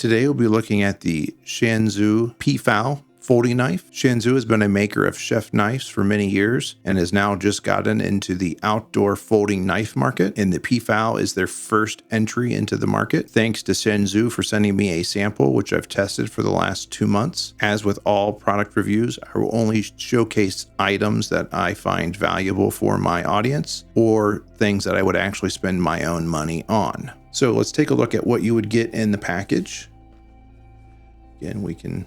Today we'll be looking at the Shanzhou Pifao folding knife. Shanzhou has been a maker of chef knives for many years and has now just gotten into the outdoor folding knife market, and the Pifao is their first entry into the market. Thanks to Shanzhou for sending me a sample, which I've tested for the last 2 months. As with all product reviews, I will only showcase items that I find valuable for my audience or things that I would actually spend my own money on. So let's take a look at what you would get in the package. Again, we can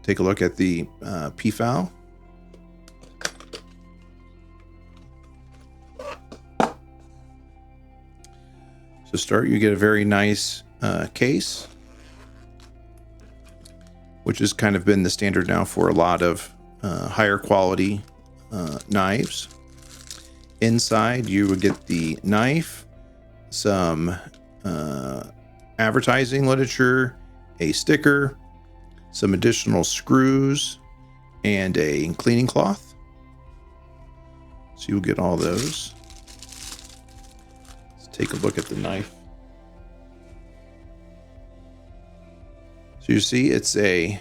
take a look at the Pifao. So start, you get a very nice case, which has kind of been the standard now for a lot of higher quality knives. Inside, you would get the knife, some advertising literature, a sticker, some additional screws, and a cleaning cloth. So you'll get all those. Let's take a look at the knife. So you see it's a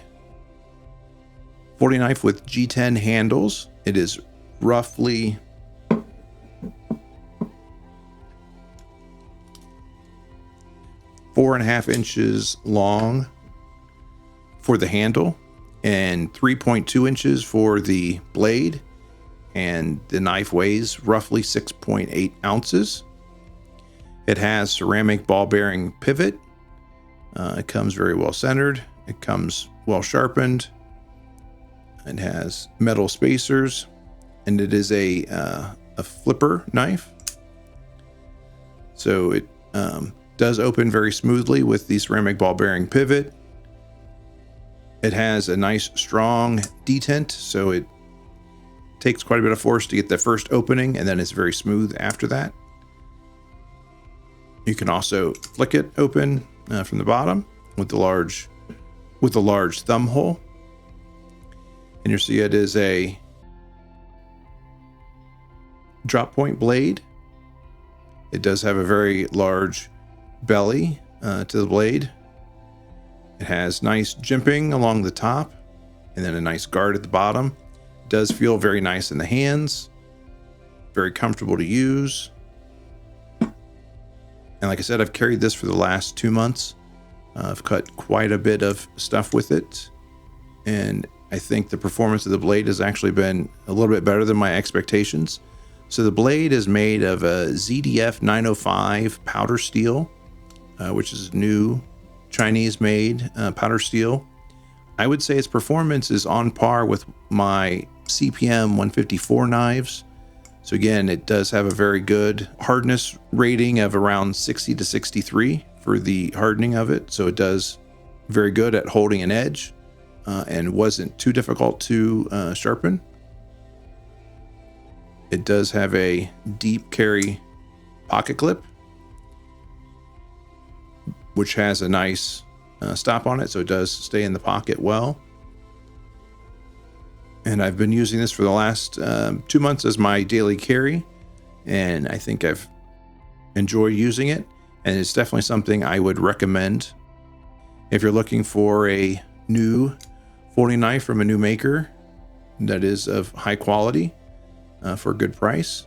folding knife with G10 handles. It is roughly 4.5 inches long for the handle and 3.2 inches for the blade, and the knife weighs roughly 6.8 ounces. It has ceramic ball bearing pivot. It comes very well centered. It comes well sharpened. It has metal spacers, and it is a flipper knife. So it does open very smoothly with the ceramic ball bearing pivot. It has a nice strong detent, so it takes quite a bit of force to get the first opening, and then it's very smooth after that. You can also flick it open from the bottom with the large thumb hole. And you see it is a drop point blade. It does have a very large belly to the blade. It has nice jimping along the top and then a nice guard at the bottom. It does feel very nice in the hands, very comfortable to use. And like I said, I've carried this for the last 2 months. I've cut quite a bit of stuff with it, and I think the performance of the blade has actually been a little bit better than my expectations. So the blade is made of a ZDF 905 powder steel, which is new Chinese-made powder steel. I would say its performance is on par with my CPM 154 knives. So again, it does have a very good hardness rating of around 60 to 63 for the hardening of it. So it does very good at holding an edge and wasn't too difficult to sharpen. It does have a deep carry pocket clip, which has a nice stop on it, so it does stay in the pocket well. And I've been using this for the last 2 months as my daily carry, and I think I've enjoyed using it, and it's definitely something I would recommend if you're looking for a new folding knife from a new maker that is of high quality for a good price.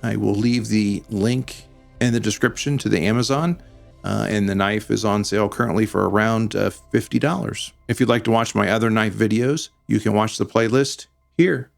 I will leave the link in the description to the Amazon. And the knife is on sale currently for around $50. If you'd like to watch my other knife videos, you can watch the playlist here.